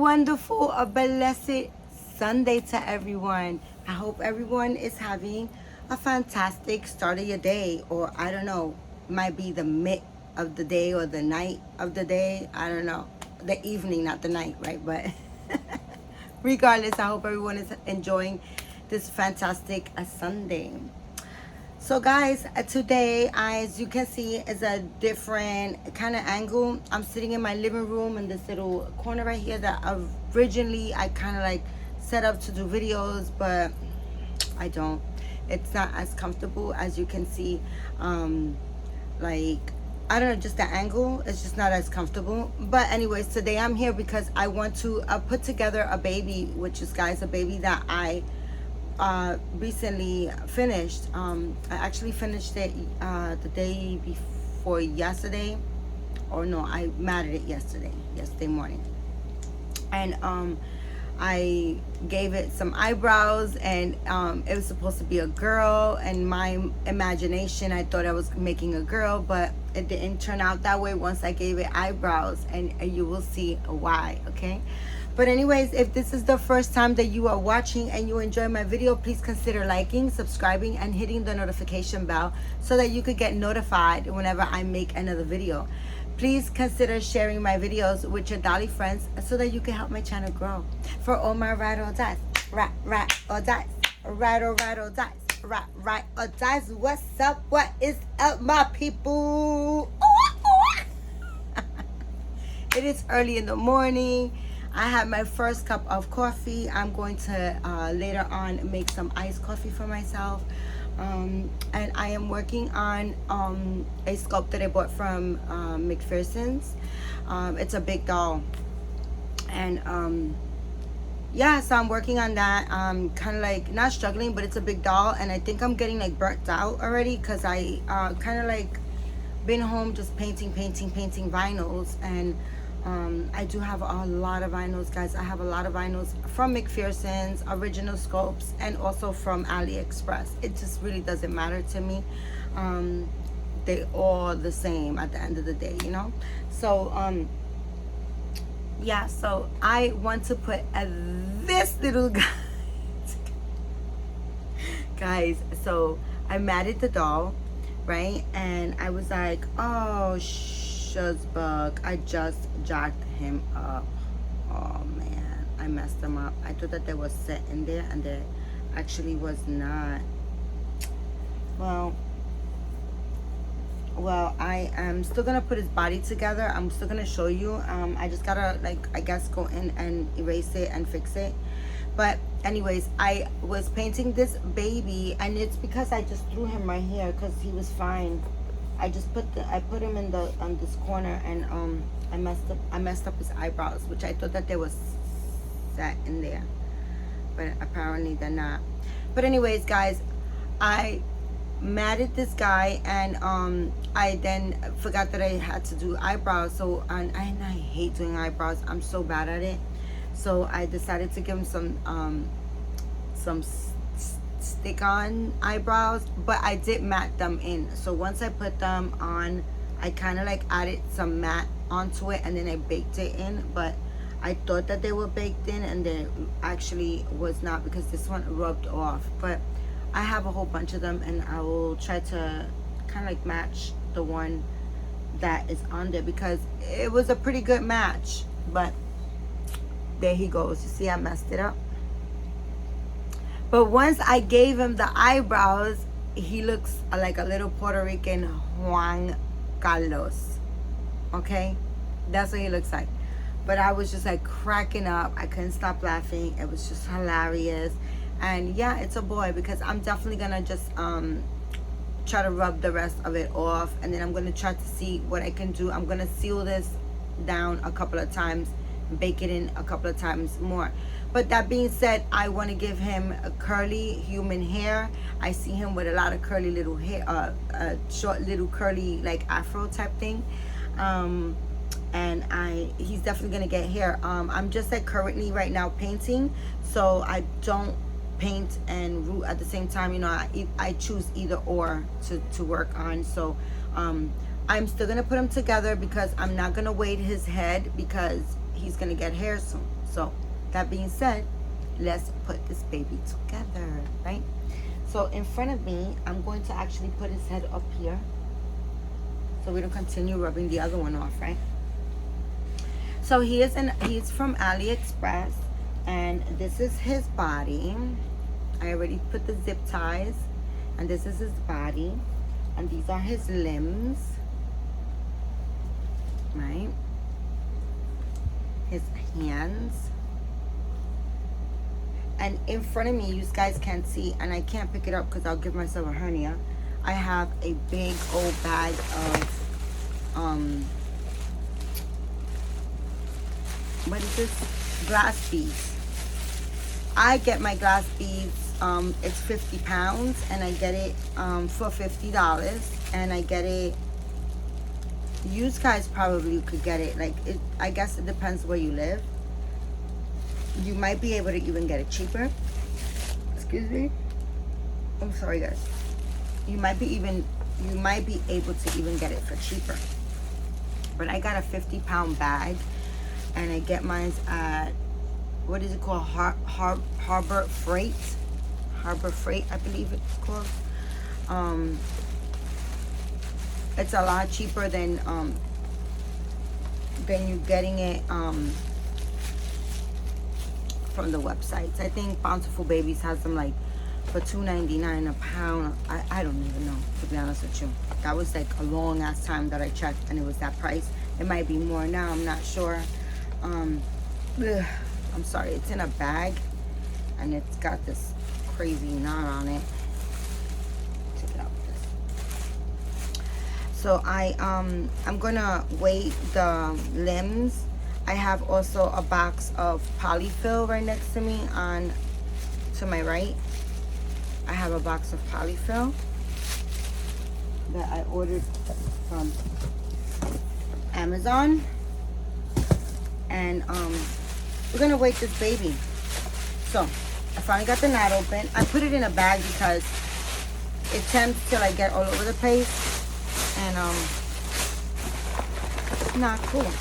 wonderful, a blessed Sunday to everyone. I hope everyone is having a fantastic start of your day, or I don't know, might be the mid of the day or the night of the day. I don't know, the evening, not the night, right? But regardless, I hope everyone is enjoying this fantastic Sunday. So guys, today, as you can see, is a different kind of angle. I'm sitting in my living room in this little corner right here that originally I kind of like set up to do videos, but I don't. It's not as comfortable as you can see. Like, I don't know, just the angle is just not as comfortable. But anyways, today I'm here because I want to put together a baby, which is, guys, a baby that I recently finished. I actually finished it the day before yesterday, or no, I matted it yesterday morning, and I gave it some eyebrows, and it was supposed to be a girl. And my imagination, I thought I was making a girl, but it didn't turn out that way once I gave it eyebrows, and you will see why. Okay. But anyways, if this is the first time that you are watching and you enjoy my video, please consider liking, subscribing, and hitting the notification bell so that you could get notified whenever I make another video. Please consider sharing my videos with your dolly friends so that you can help my channel grow. For all my ride or dice, ride or dice, ride or dice, ride or dice. What's up? What is up, my people? It is early in the morning. I have my first cup of coffee. I'm going to later on make some iced coffee for myself. And I am working on a sculpt that I bought from McPherson's. It's a big doll. And yeah, so I'm working on that. I'm kind of like not struggling, but it's a big doll. And I think I'm getting like burnt out already because I kind of like been home just painting vinyls. And I do have a lot of vinyls, guys. I have a lot of vinyls from McPherson's, original sculpts, and also from AliExpress. It just really doesn't matter to me. They all the same at the end of the day, you know. So yeah, so I want to put this little guy guys. So I matted the doll, right? And I was like, oh bug, I just jacked him up. Oh man, I messed him up. I thought that they was set in there, and there actually was not. Well, I am still gonna put his body together. I'm still gonna show you. I just gotta, like, I guess go in and erase it and fix it. But anyways, I was painting this baby, and it's because I just threw him right here because he was fine. I just put him in the on this corner, and I messed up his eyebrows, which I thought that they was set in there, but apparently they're not. But anyways, guys, I matted this guy, and I then forgot that I had to do eyebrows. So and I hate doing eyebrows. I'm so bad at it. So I decided to give him some stick-on eyebrows, but I did matte them in. So once I put them on, I kind of like added some matte onto it, and then I baked it in. But I thought that they were baked in, and they actually was not, because this one rubbed off. But I have a whole bunch of them, and I will try to kind of like match the one that is on there, because it was a pretty good match. But there he goes. You see, I messed it up. But once I gave him the eyebrows, he looks like a little Puerto Rican Juan Carlos. Okay? That's what he looks like. But I was just like cracking up. I couldn't stop laughing. It was just hilarious. And yeah, it's a boy, because I'm definitely going to just try to rub the rest of it off. And then I'm going to try to see what I can do. I'm going to seal this down a couple of times, bake it in a couple of times more. But that being said, I want to give him a curly human hair. I see him with a lot of curly little hair, short little curly like afro type thing. And he's definitely gonna get hair. I'm just like currently right now painting, so I don't paint and root at the same time. You know, I choose either or to work on. So I'm still gonna put them together, because I'm not gonna weight his head, because he's gonna get hair soon. So that being said, let's put this baby together, right? So in front of me, I'm going to actually put his head up here so we don't continue rubbing the other one off, right? So he's from AliExpress, and this is his body. I already put the zip ties, and this is his body, and these are his limbs, right? His hands. And in front of me, you guys can't see, and I can't pick it up because I'll give myself a hernia. I have a big old bag of what is this? Glass beads. I get my glass beads, it's 50 pounds, and I get it for $50, and I get it, you guys probably could get it, like, I guess it depends where you live. You might be able to even get it cheaper. Excuse me. I'm sorry, guys. You might be able to even get it for cheaper. But I got a 50-pound bag, and I get mine at, what is it called? Harbor Freight. Harbor Freight, I believe it's called. It's a lot cheaper than you getting it from the websites. I think Bountiful Babies has them like for $2.99 a pound. I don't even know, to be honest with you. That was like a long ass time that I checked, and it was that price. It might be more now, I'm not sure. I'm sorry, it's in a bag, and it's got this crazy knot on it. Check it out with this. So I'm gonna weigh the limbs. I have also a box of polyfill right next to me to my right. I have a box of polyfill that I ordered from Amazon. And we're gonna weight this baby. So I finally got the knot open. I put it in a bag because it tends to like get all over the place, and it's not cool.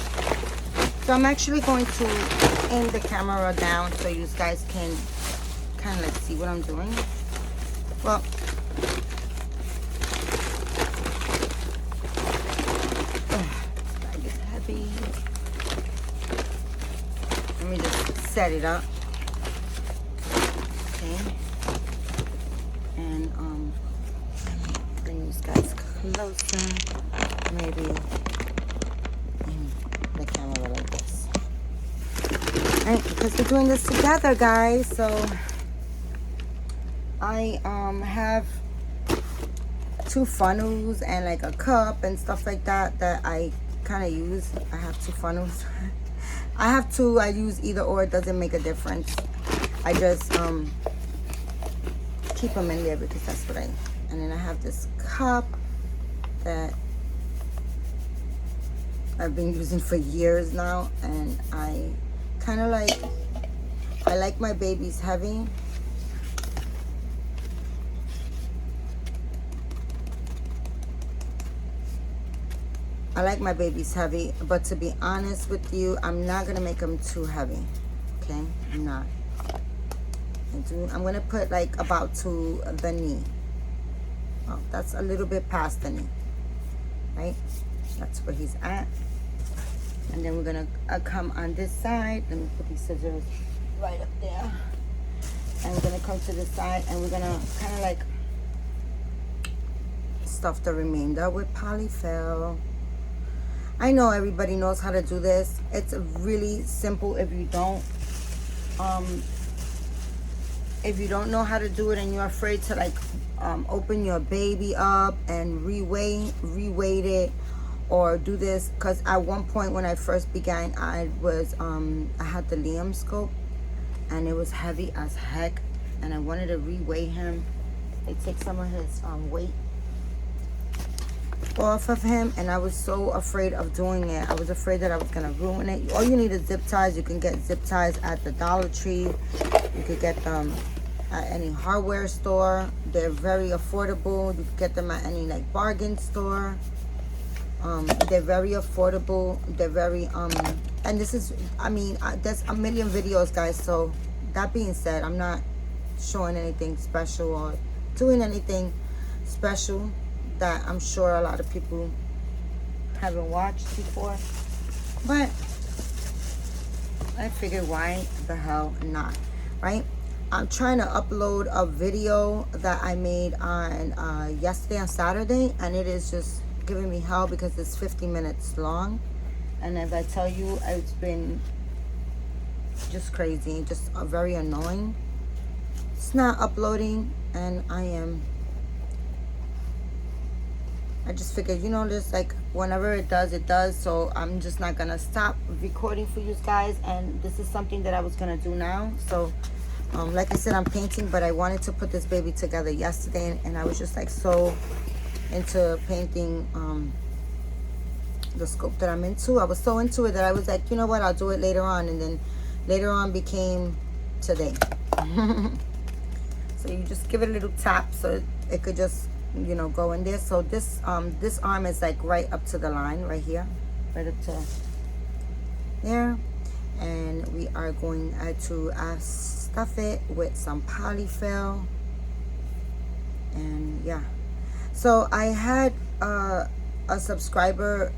So I'm actually going to aim the camera down so you guys can kind of like see what I'm doing. Well, this bag is heavy. Let me just set it up. Okay. And bring these guys closer. Maybe the camera like this. Alright, because we're doing this together, guys. So I have 2 funnels and like a cup and stuff like that I kind of use. I have 2 funnels. I have 2. I use either or. It doesn't make a difference. I just keep them in there because that's what and then I have this cup that I've been using for years now, and I kind of I like my babies heavy. I like my babies heavy, but to be honest with you, I'm not gonna make them too heavy. Okay, I'm not. I'm gonna put like about to the knee. Oh, that's a little bit past the knee, right? That's where he's at. And then we're gonna come on this side. Let me put these scissors right up there. And we're gonna come to this side, and we're gonna kind of like stuff the remainder with polyfill. I know everybody knows how to do this. It's really simple if you don't. If you don't know how to do it and you're afraid to like open your baby up and reweight it or do this, because at one point when I first began, I had the Liam scope and it was heavy as heck, and I wanted to reweigh him. They take some of his weight off of him, and I was so afraid of doing it. I was afraid that I was gonna ruin it. All you need is zip ties. You can get zip ties at the Dollar Tree. You could get them at any hardware store. They're very affordable. You can get them at any like bargain store. They're very affordable. They're very and this is, I mean, there's a million videos, guys. So that being said, I'm not showing anything special or doing anything special that I'm sure a lot of people haven't watched before. But I figured, why the hell not, right? I'm trying to upload a video that I made on yesterday on Saturday, and it is just giving me hell because it's 50 minutes long. And as I tell you, it's been just crazy, just very annoying. It's not uploading, and I just figured, you know, just like whenever it does, it does. So I'm just not gonna stop recording for you guys. And this is something that I was gonna do now. So like I said, I'm painting, but I wanted to put this baby together yesterday, and I was just like so into painting the scope that I'm into. I was so into it that I was like, you know what, I'll do it later on. And then later on became today. So you just give it a little tap so it could just, you know, go in there. So this arm is like right up to the line right here, right up to there. And we are going to stuff it with some polyfill. And yeah, so I had a subscriber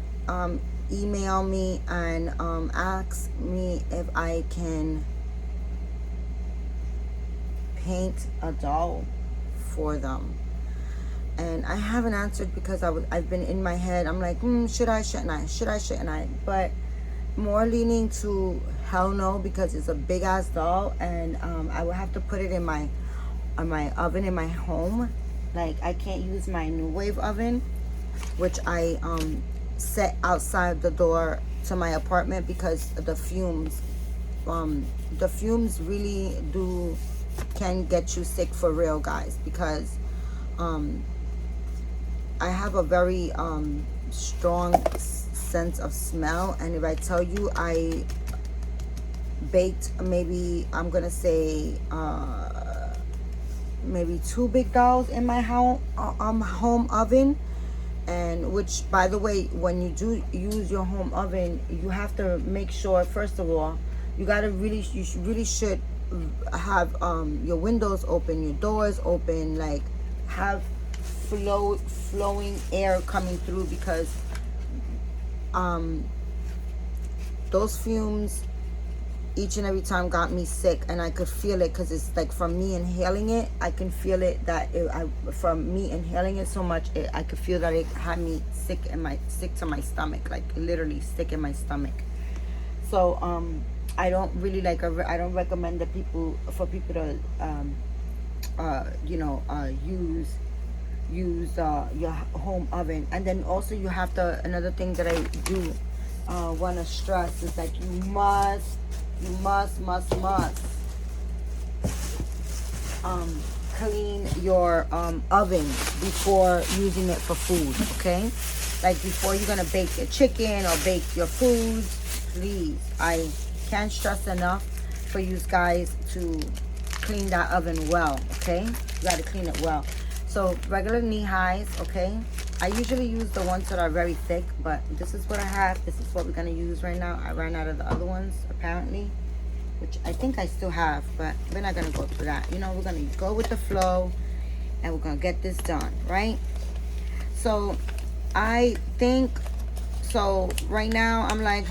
email me and ask me if I can paint a doll for them. And I haven't answered because I've been in my head. I'm like, should I, shouldn't I? Should I, shouldn't I? But more leaning to hell no, because it's a big ass doll, and I would have to put it in my oven in my home. Like, I can't use my new wave oven, which I set outside the door to my apartment because the fumes really can get you sick for real, guys, because I have a very strong sense of smell. And if I tell you, I baked maybe, I'm gonna say maybe 2 big dolls in my home oven. And which, by the way, when you do use your home oven, you have to make sure, first of all, you really should have your windows open, your doors open, like have flowing air coming through, because those fumes each and every time got me sick, and I could feel it, because it's like from me inhaling it, I can feel it, that from me inhaling it so much, I could feel that it had me sick to my stomach, like literally sick in my stomach. So I don't really like, I don't recommend that for people to use your home oven. And then also you have to, another thing that I do want to stress is that you must clean your oven before using it for food, okay? Like before you're gonna bake your chicken or bake your foods, please, I can't stress enough for you guys to clean that oven well, okay? You gotta clean it well. So regular knee highs, okay? I usually use the ones that are very thick, but this is what I have. This is what we're gonna use right now. I ran out of the other ones, apparently, which I think I still have, but we're not gonna go through that. You know, we're gonna go with the flow, and we're gonna get this done, right? So I think, so right now I'm like,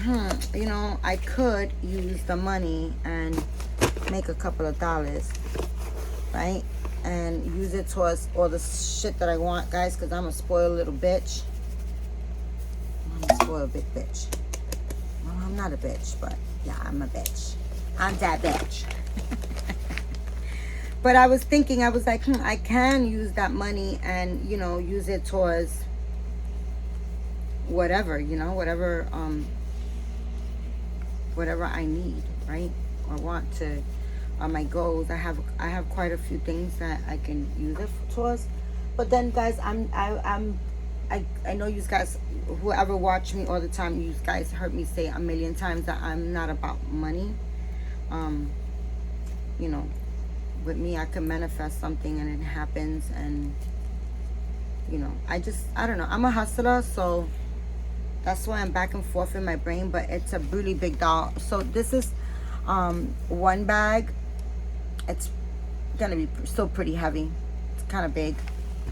you know, I could use the money and make a couple of dollars, right? And use it towards all the shit that I want, guys, because I'm a spoiled little bitch. I'm a spoiled big bitch. Well, I'm not a bitch, but yeah, I'm a bitch. I'm that bitch. But I was thinking, I was like, I can use that money and, you know, use it towards whatever, you know, whatever I need, right? Or want to, my goals. I have quite a few things that I can use it towards. But then, guys, I know you guys, whoever watch me all the time, you guys heard me say a million times that I'm not about money. You know, with me, I can manifest something and it happens. And you know, I don't know, I'm a hustler, so That's why I'm back and forth in my brain, but it's a really big doll. So this is one bag. It's gonna be still pretty heavy. It's kind of big,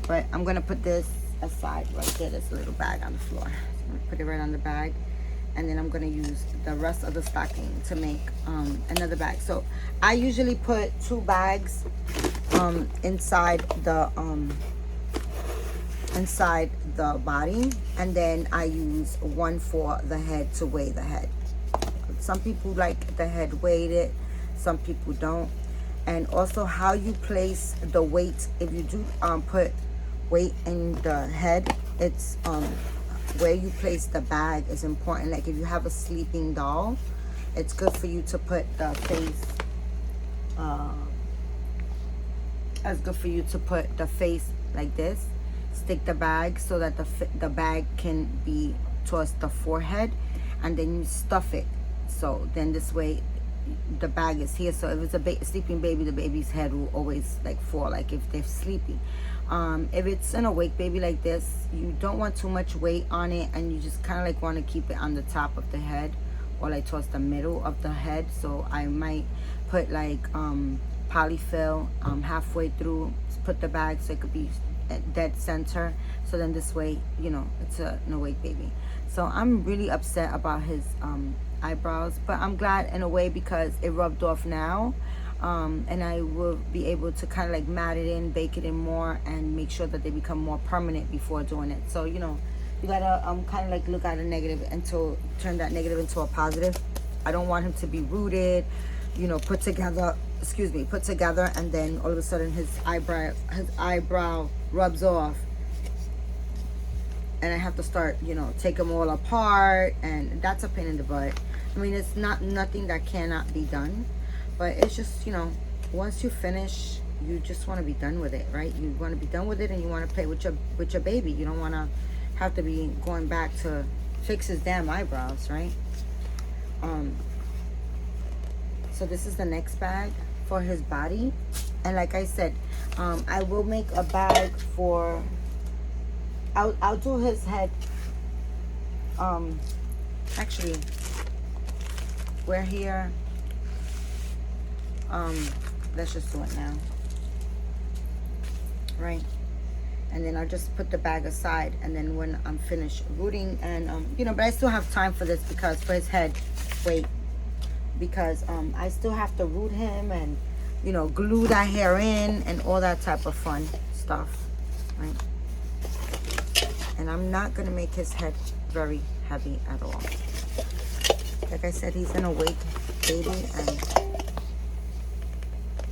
but I'm gonna put this aside right there. There's a little bag on the floor. So I'm gonna put it right on the bag, and then I'm gonna use the rest of the stocking to make another bag. So I usually put 2 bags inside the body, and then I use one for the head to weigh the head. Some people like the head weighted, some people don't. And also how you place the weight. If you do put weight in the head, it's where you place the bag is important. Like if you have a sleeping doll, it's good for you to put the face it's good for you to put the face like this. Stick the bag so that the bag can be towards the forehead, and then you stuff it. So then this way the bag is here. So if it's a sleeping baby, the baby's head will always like fall, like if they're sleeping. If it's an awake baby like this, you don't want too much weight on it, and you just kind of like want to keep it on the top of the head, or like towards the middle of the head. So I might put like polyfill halfway through, put the bag so it could be at dead center. So then this way, you know, it's an awake baby. So I'm really upset about his eyebrows, but I'm glad in a way because it rubbed off now, and I will be able to kind of like mat it in, bake it in more, and make sure that they become more permanent before doing it. So you know, you gotta kind of like look at a negative until turn that negative into a positive. I don't want him to be rooted, you know, put together, and then all of a sudden his eyebrow rubs off, and I have to start, you know, take them all apart, and that's a pain in the butt. I mean, it's nothing that cannot be done, but it's just, you know, once you finish, you just want to be done with it, right? You want to be done with it, and you want to play with your baby. You don't want to have to be going back to fix his damn eyebrows, right? So this is the next bag for his body, and like I said, I will make a bag for. I'll do his head. Actually, we're here. Let's just do it now, right? And then I'll just put the bag aside, and then when I'm finished rooting, and you know, but I still have time for this because for his head, because I still have to root him and, you know, glue that hair in and all that type of fun stuff, right? And I'm not gonna make his head very heavy at all. Like I said, he's an awake baby, and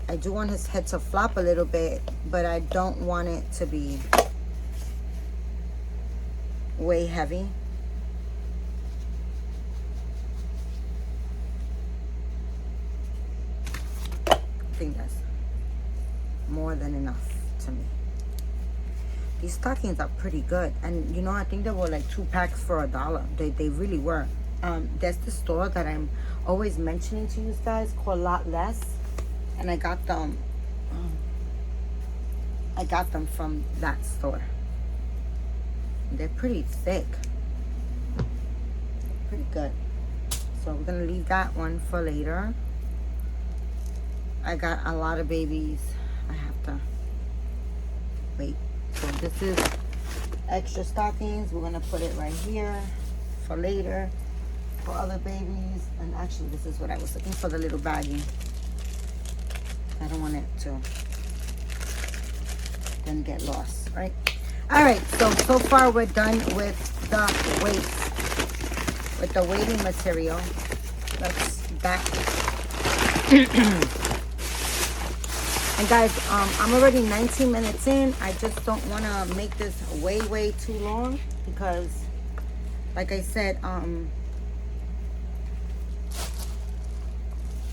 I do want his head to flop a little bit, but I don't want it to be way heavy. I think that's more than enough to me. These stockings are pretty good, and you know, I think they were like 2 packs for $1. They really were. That's the store that I'm always mentioning to you guys, called Lot Less, and I got them. I got them from that store. They're pretty thick, pretty good. So we're gonna leave that one for later. I got a lot of babies. I have to wait. So this is extra stockings. We're gonna put it right here for later for other babies. And actually, this is what I was looking for, the little baggie. I don't want it to then get lost, right? All right, so far we're done with the weights, with the weighting material. Let's back. And guys, I'm already 19 minutes in. I just don't want to make this way too long because, like I said,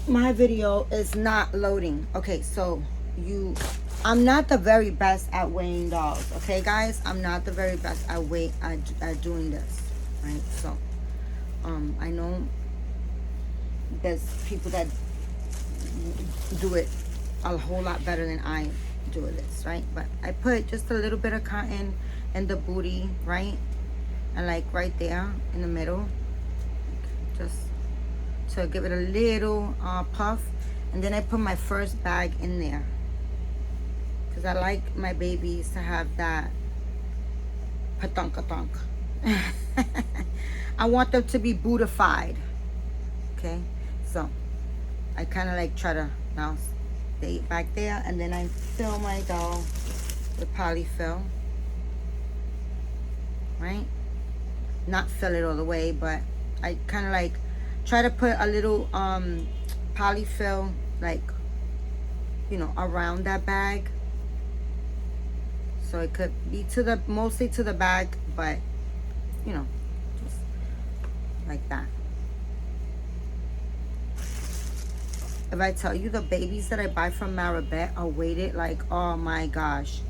my video is not loading. Okay, so I'm not the very best at weighing dolls. Okay, guys, I'm not the very best at doing this, right? So, I know there's people that do it a whole lot better than I do this, right? But I put just a little bit of cotton in the booty, right? and like right there in the middle, just to give it a little puff. And then I put my first bag in there because I like my babies to have that patunk. I want them to be Buddhified. Okay, so I kind of like try to now stay back there, and then I fill my dough with polyfill, right? Not fill it all the way, but I kind of like try to put a little polyfill, like, you know, around that bag, so it could be to the mostly to the bag, but you know, just like that. If I tell you the babies that I buy from Maribet are weighted, like, oh my gosh.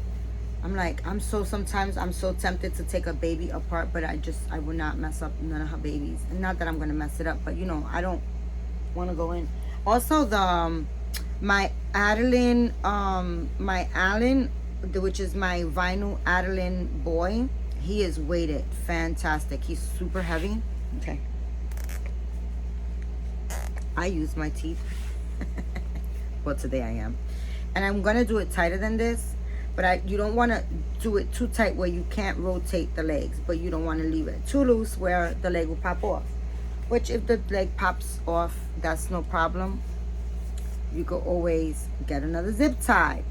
I'm like, sometimes I'm so tempted to take a baby apart, but I would not mess up none of her babies. And not that I'm going to mess it up, but you know, I don't want to go in. Also, the, my Adeline, which is my vinyl Adeline boy, he is weighted fantastic. He's super heavy. Okay. I use my teeth. Well, today I am. And I'm going to do it tighter than this. But you don't want to do it too tight where you can't rotate the legs. But you don't want to leave it too loose where the leg will pop off. Which if the leg pops off, that's no problem. You could always get another zip tie.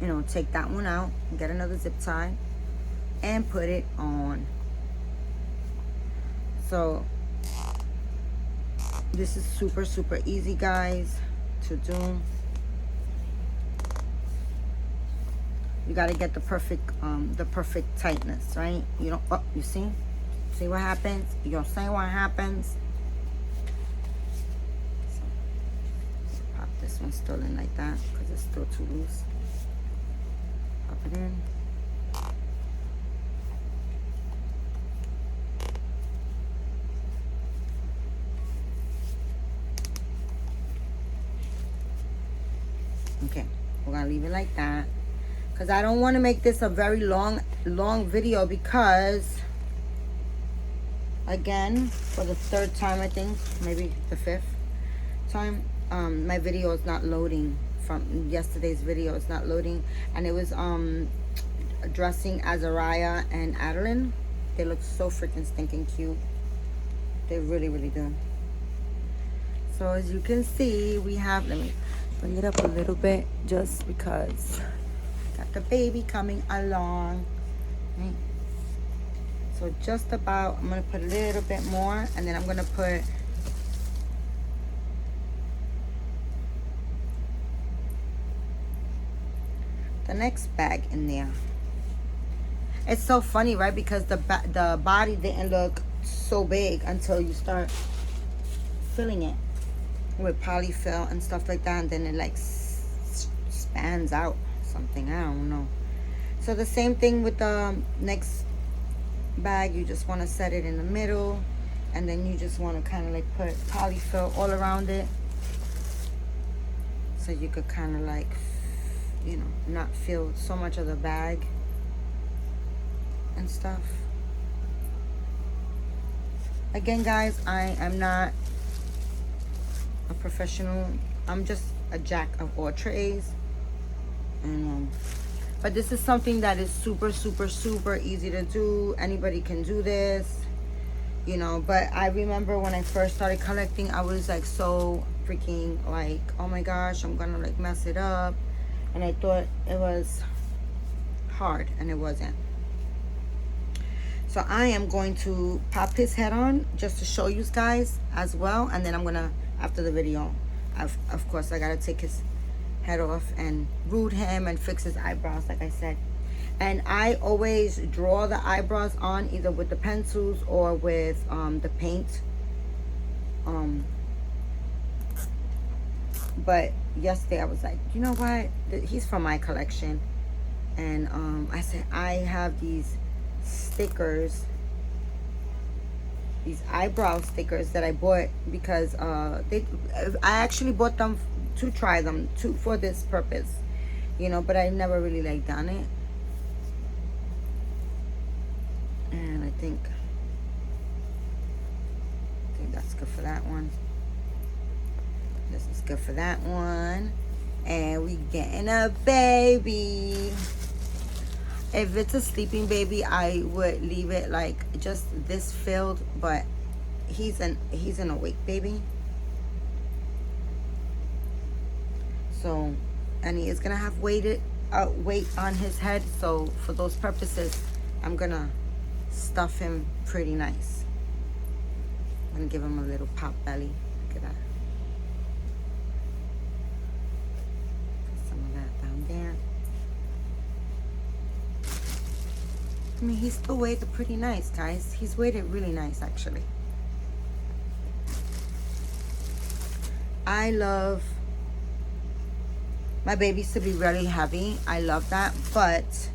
You know, take that one out. Get another zip tie. And put it on. So, this is super, super easy, guys, to do. You got to get the perfect tightness, right? You don't, oh, you see what happens? You don't see what happens? So, pop this one still in like that because it's still too loose. Pop it in. Okay, we're gonna leave it like that. Because I don't want to make this a very long video because, again, for the third time, I think, maybe the fifth time, my video is not loading from yesterday's video. It's not loading. And it was dressing Azariah and Adeline. They look so freaking stinking cute. They really, really do. So as you can see, we have, let me bring it up a little bit just because got the baby coming along, right? So just about, I'm gonna put a little bit more, and then I'm gonna put the next bag in there. It's so funny, right? Because the body didn't look so big until you start filling it with polyfill and stuff like that, and then it like spans out something, I don't know. So the same thing with the next bag. You just want to set it in the middle, and then you just want to kind of like put polyfill all around it, so you could kind of like, you know, not feel so much of the bag and stuff. Again, guys, I am not a professional. I'm just a jack of all trades. And but this is something that is super, super, super easy to do. Anybody can do this, you know. But I remember when I first started collecting, I was like so freaking like, oh my gosh, I'm gonna like mess it up. And I thought it was hard, and it wasn't. So I am going to pop his head on just to show you guys as well. And then I'm gonna, after the video, of course I gotta take his head off and root him and fix his eyebrows, like I said. And I always draw the eyebrows on either with the pencils or with the paint. But yesterday I was like, you know what, he's from my collection, and I said, I have these stickers, these eyebrow stickers that I bought because I actually bought them to try them for this purpose, you know, but I never really like done it. And think that's good for that one. This is good for that one. And we getting a baby. If it's a sleeping baby, I would leave it like just this filled, but he's an awake baby. So, and he is gonna have weight on his head. So for those purposes, I'm gonna stuff him pretty nice. I'm gonna give him a little pop belly. Look at that. Put some of that down there. I mean, he's still weighted pretty nice, guys. He's weighted really nice, actually. I love my babies to be really heavy. I love that, but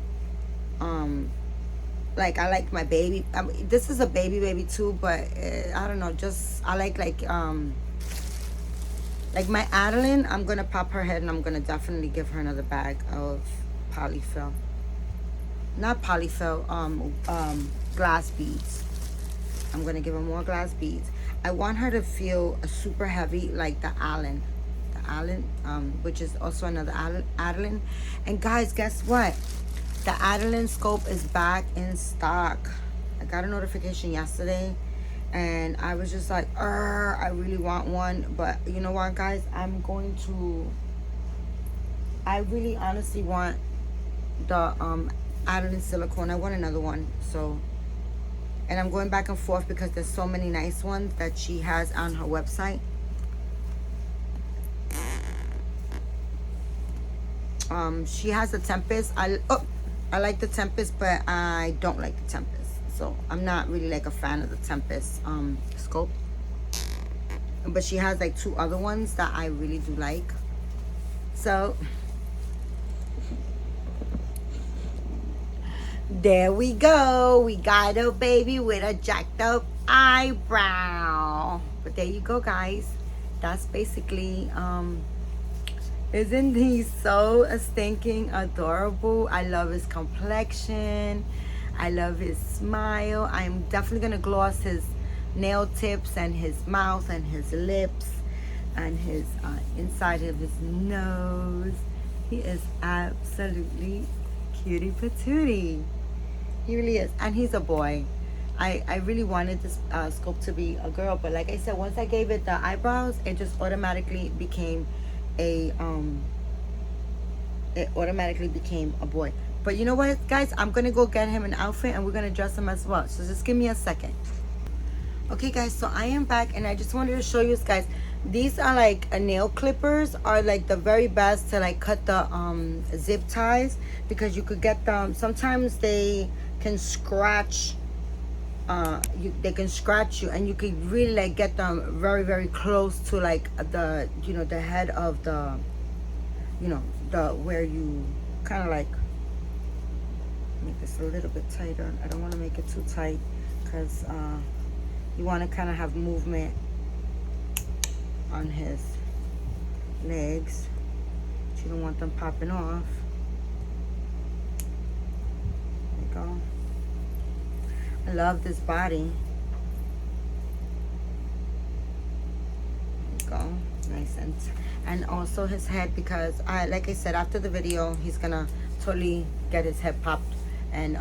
like I like my baby. I mean, this is a baby too, but I don't know. Just I like my Adeline. I'm gonna pop her head, and I'm gonna definitely give her another bag of polyfill. Not polyfill. Glass beads. I'm gonna give her more glass beads. I want her to feel super heavy, like the Allen, which is also another Adeline. And guys, guess what? The Adeline scope is back in stock. I got a notification yesterday, and I was just like, I really want one. But you know what, guys? I really honestly want the Adeline silicone. I want another one. So, and I'm going back and forth because there's so many nice ones that she has on her website. She has the Tempest. I like the Tempest, but I don't like the Tempest. So I'm not really like a fan of the Tempest scope. But she has like 2 other ones that I really do like. So there we go. We got a baby with a jacked up eyebrow. But there you go, guys. That's basically isn't he so stinking adorable? I love his complexion. I love his smile. I'm definitely gonna gloss his nail tips and his mouth and his lips and his inside of his nose. He is absolutely cutie patootie. He really is. And he's a boy. I really wanted this scope to be a girl, but like I said, once I gave it the eyebrows, it just automatically became a boy. But you know what, guys? I'm gonna go get him an outfit, and we're gonna dress him as well. So just give me a second. Okay, guys, so I am back, and I just wanted to show you guys, these are like nail clippers, are like the very best to like cut the zip ties, because you could get them, sometimes they can scratch, they can scratch you, and you could really like get them very, very close to like the, you know, the head of the, you know, the, where you kind of like make this a little bit tighter. I don't want to make it too tight, because you want to kind of have movement on his legs, but you don't want them popping off. There you go. I love this body. There you go. Nice. And also his head, because like I said, after the video he's gonna totally get his head popped, and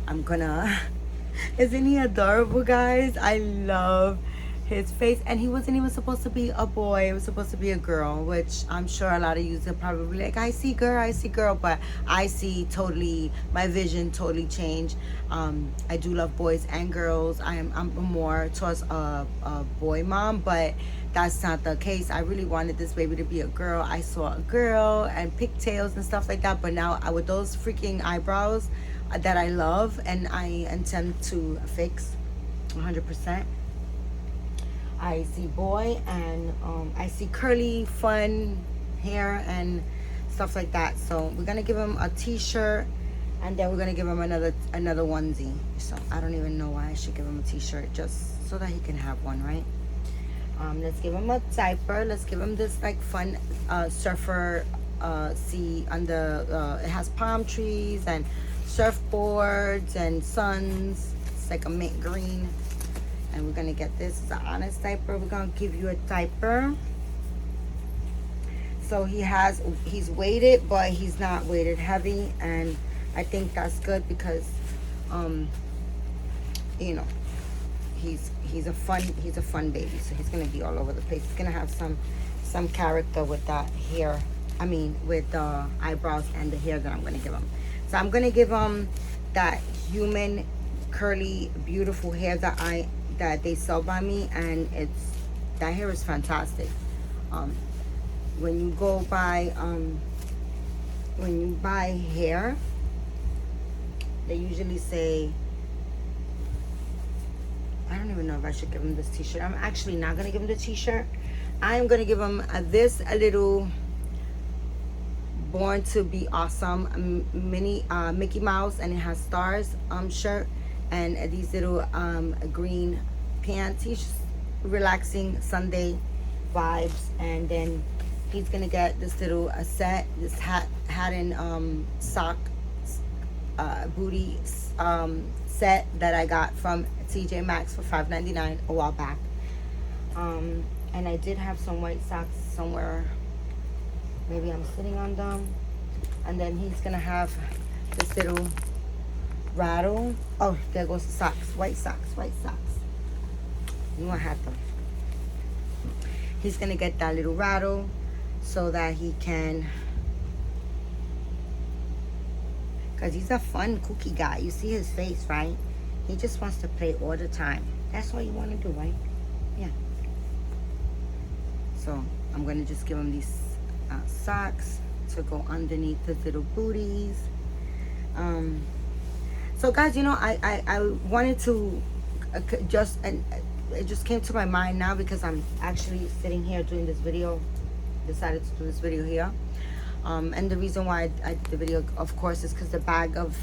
I'm gonna isn't he adorable, guys? I love his face. And he wasn't even supposed to be a boy, it was supposed to be a girl, which I'm sure a lot of you are probably like, I see girl, but I see totally, my vision totally changed. I do love boys and girls. I'm more towards a boy mom, but that's not the case. I really wanted this baby to be a girl. I saw a girl and pigtails and stuff like that, but now with those freaking eyebrows that I love and I intend to fix 100%, I see boy, and I see curly fun hair and stuff like that. So we're gonna give him a t-shirt, and then we're gonna give him another onesie. So I don't even know why I should give him a t-shirt, just so that he can have one, right? Let's give him a diaper. Let's give him this like fun surfer see on the it has palm trees and surfboards and It's like a mint green. And we're gonna get this. It's an Honest diaper. We're gonna give you a diaper. So he's weighted, but he's not weighted heavy, and I think that's good because, you know, he's a fun baby. So he's gonna be all over the place. He's gonna have some character with that hair. I mean, with the eyebrows and the hair that I'm gonna give him. So I'm gonna give him that human curly beautiful hair that they sell by me, and that hair is fantastic. When you go buy when you buy hair, they usually say, I don't even know if I should give him this t-shirt. I'm actually not gonna give him the t-shirt. I'm gonna give him a little Born to Be Awesome mini Mickey Mouse, and it has stars shirt, and these little green pants. He's just relaxing Sunday vibes. And then he's gonna get this little this hat and sock booty set that I got from TJ Maxx for $5.99 a while back. And I did have some white socks somewhere. Maybe I'm sitting on them. And then he's gonna have this little rattle. Oh, there goes the socks. White socks. You I had them. He's gonna get that little rattle so that he can, because he's a fun, kooky guy. You see his face, right? He just wants to play all the time. That's all you want to do, right? Yeah. So I'm gonna just give him these socks to go underneath his little booties. So guys, you know, I wanted to it just came to my mind now because I'm actually sitting here doing this video. Decided to do this video here. And the reason why I did the video, of course, is because the bag of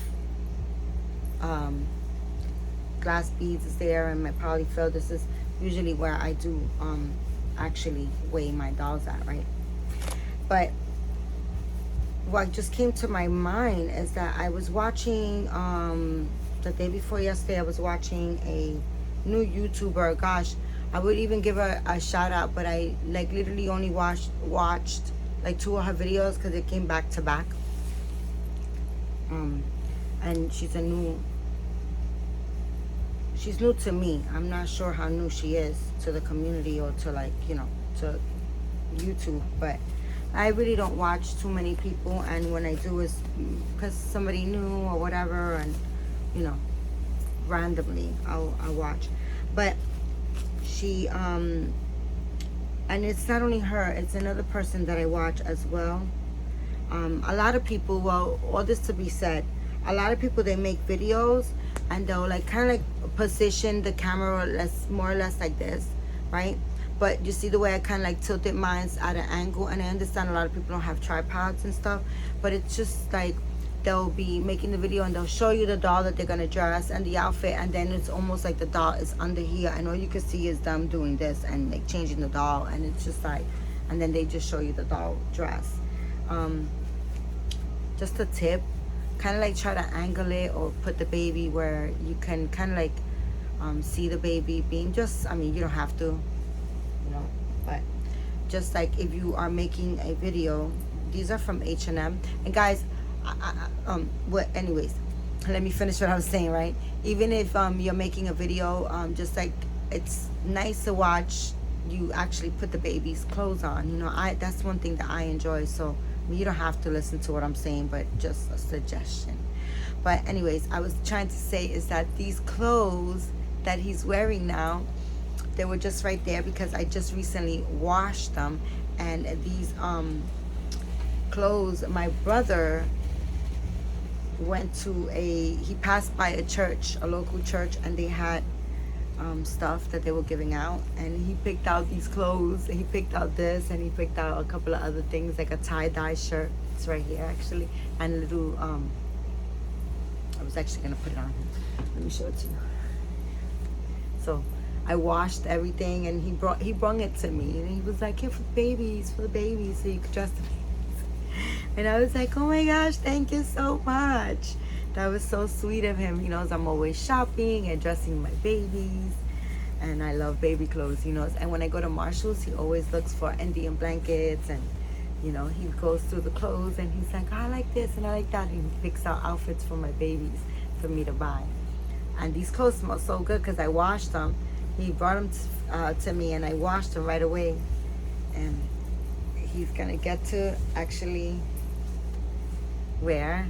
glass beads is there, and my polyfill. This is usually where I do actually weigh my dolls at, right? But what just came to my mind is that I was watching the day before yesterday. I was watching a new YouTuber. Gosh, I would even give her a shout out, but I like literally only watched like 2 of her videos because it came back to back. And she's new to me. I'm not sure how new she is to the community or to, like, you know, to YouTube, but I really don't watch too many people, and when I do is because somebody new or whatever, and you know, randomly I'll watch. But she and it's not only her, it's another person that I watch as well. A lot of people, well, all this to be said, a lot of people, they make videos and they'll like kind of like position the camera more or less like this, right? But you see the way I kind of like tilted mine at an angle, and I understand a lot of people don't have tripods and stuff, but it's just like they'll be making the video and they'll show you the doll that they're gonna dress and the outfit, and then it's almost like the doll is under here, and all you can see is them doing this and like changing the doll, and it's just like, and then they just show you the doll dress. Just a tip, kind of like try to angle it or put the baby where you can kind of like see the baby being just, I mean, you don't have to, you know, but just like if you are making a video, these are from H&M. And guys, anyways, let me finish what I was saying, right? Even if you're making a video, just like it's nice to watch you actually put the baby's clothes on, you know. That's one thing that I enjoy. So you don't have to listen to what I'm saying, but just a suggestion. But anyways, I was trying to say is that these clothes that he's wearing now, they were just right there because I just recently washed them. And these clothes, my brother went to he passed by a church, a local church, and they had stuff that they were giving out, and he picked out these clothes, and he picked out this, and he picked out a couple of other things, like a tie-dye shirt. It's right here actually, and a little I was actually gonna put it on him. Let me show it to you. So I washed everything, and he brought it to me, and he was like, here for the babies, so you could dress the babies. And I was like, oh my gosh, thank you so much. That was so sweet of him. He knows I'm always shopping and dressing my babies. And I love baby clothes, he knows. And when I go to Marshall's, he always looks for Indian blankets. And, you know, he goes through the clothes and he's like, I like this and I like that. And he picks out outfits for my babies for me to buy. And these clothes smell so good because I washed them. He brought them to me and I washed them right away. And he's going to get to actually wear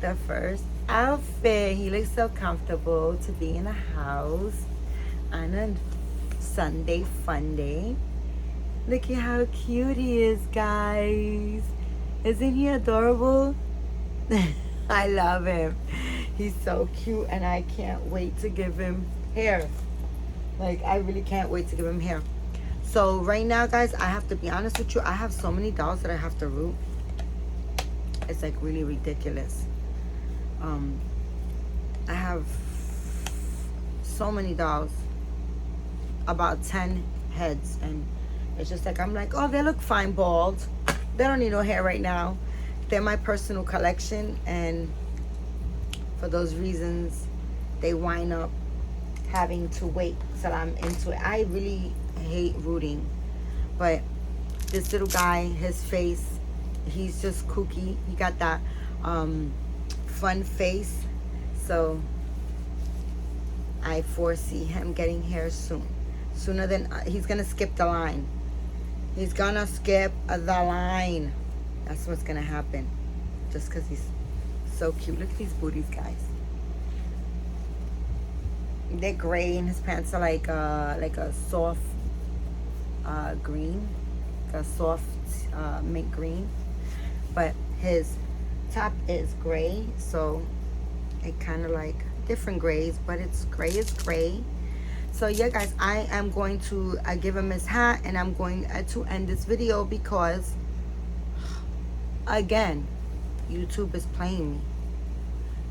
the first outfit. He looks so comfortable to be in a house on a Sunday fun day. Look at how cute he is, guys. Isn't he adorable? I love him. He's so cute and I can't wait to give him hair. Like, I really can't wait to give him hair. So right now, guys, I have to be honest with you. I have so many dolls that I have to root. It's like really ridiculous. I have so many dolls, about 10 heads, and it's just like, I'm like, oh, they look fine bald. They don't need no hair right now. They're my personal collection, and for those reasons, they wind up having to wait till I'm into it. I really hate rooting, but this little guy, his face, he's just kooky. He got that fun face, so I foresee him getting hair soon. Sooner than he's gonna skip the line. He's gonna skip the line. That's what's gonna happen. Just because he's so cute. Look at these booties, guys. They're gray, and his pants are like a soft green, like a soft mint green. But his top is gray, so it kind of like different grays, but it's gray is gray. So yeah, guys, I am going to give him his hat, and I'm going to end this video because, again, YouTube is playing me.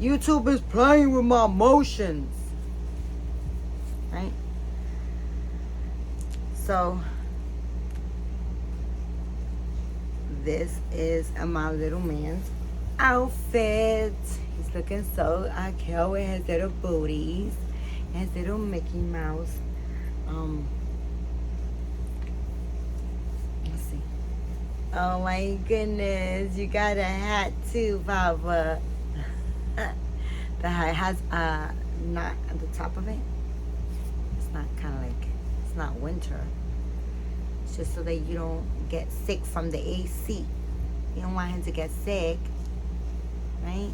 YouTube is playing with my emotions, right? So this is my little man's outfit. He's looking so cute with his little booties and his little Mickey Mouse. Let's see. Oh my goodness, you got a hat too, Papa. The hat has knot at the top of it. It's not kind of like, it's not winter. It's just so that you don't get sick from the AC. You don't want him to get sick, right?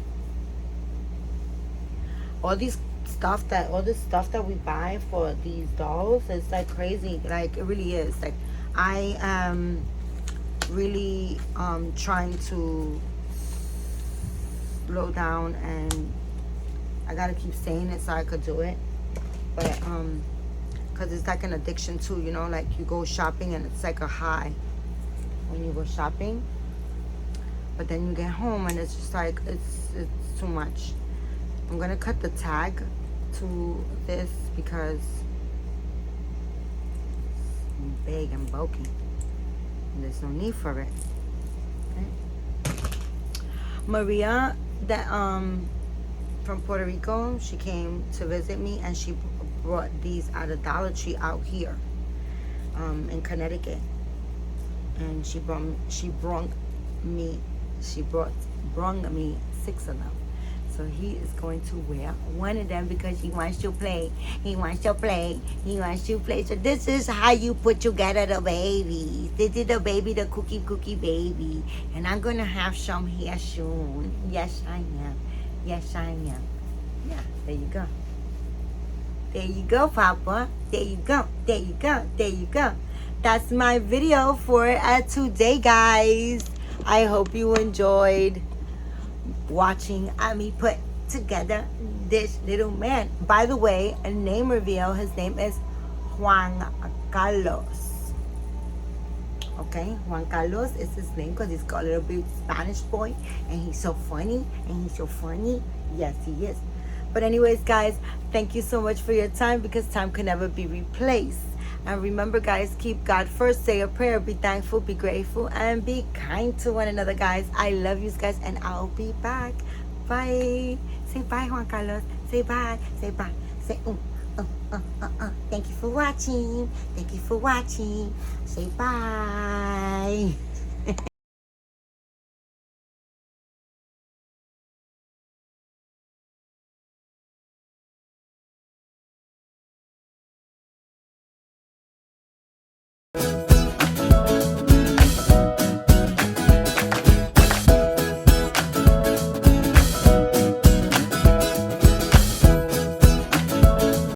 All this stuff that we buy for these dolls is like crazy. Like, it really is. Like, I am really trying to slow down, and I gotta keep saying it so I could do it. But because it's like an addiction too, you know, like you go shopping and it's like a high when you go shopping, but then you get home and it's just like it's too much. I'm gonna cut the tag to this because it's big and bulky and there's no need for it. Okay. Maria, that from Puerto Rico, she came to visit me, and she brought these out of Dollar Tree out here in Connecticut, and she brought me 6 of them. So he is going to wear one of them because he wants to play. He wants to play. So this is how you put together the babies. This is the baby, the cookie baby. And I'm going to have some here soon. Yes, I am. Yeah, there you go. There you go, Papa. There you go. That's my video for today, guys. I hope you enjoyed watching me put together this little man. By the way, a name reveal. His name is Juan Carlos. Okay, Juan Carlos is his name because he's got a little bit Spanish boy, and he's so funny. Yes, he is. But anyways, guys, thank you so much for your time, because time can never be replaced. And remember, guys, keep God first, say a prayer, be thankful, be grateful, and be kind to one another, guys. I love you guys, and I'll be back. Bye. Say bye, Juan Carlos. Say bye. Say bye. Say Thank you for watching. Thank you for watching. Say bye.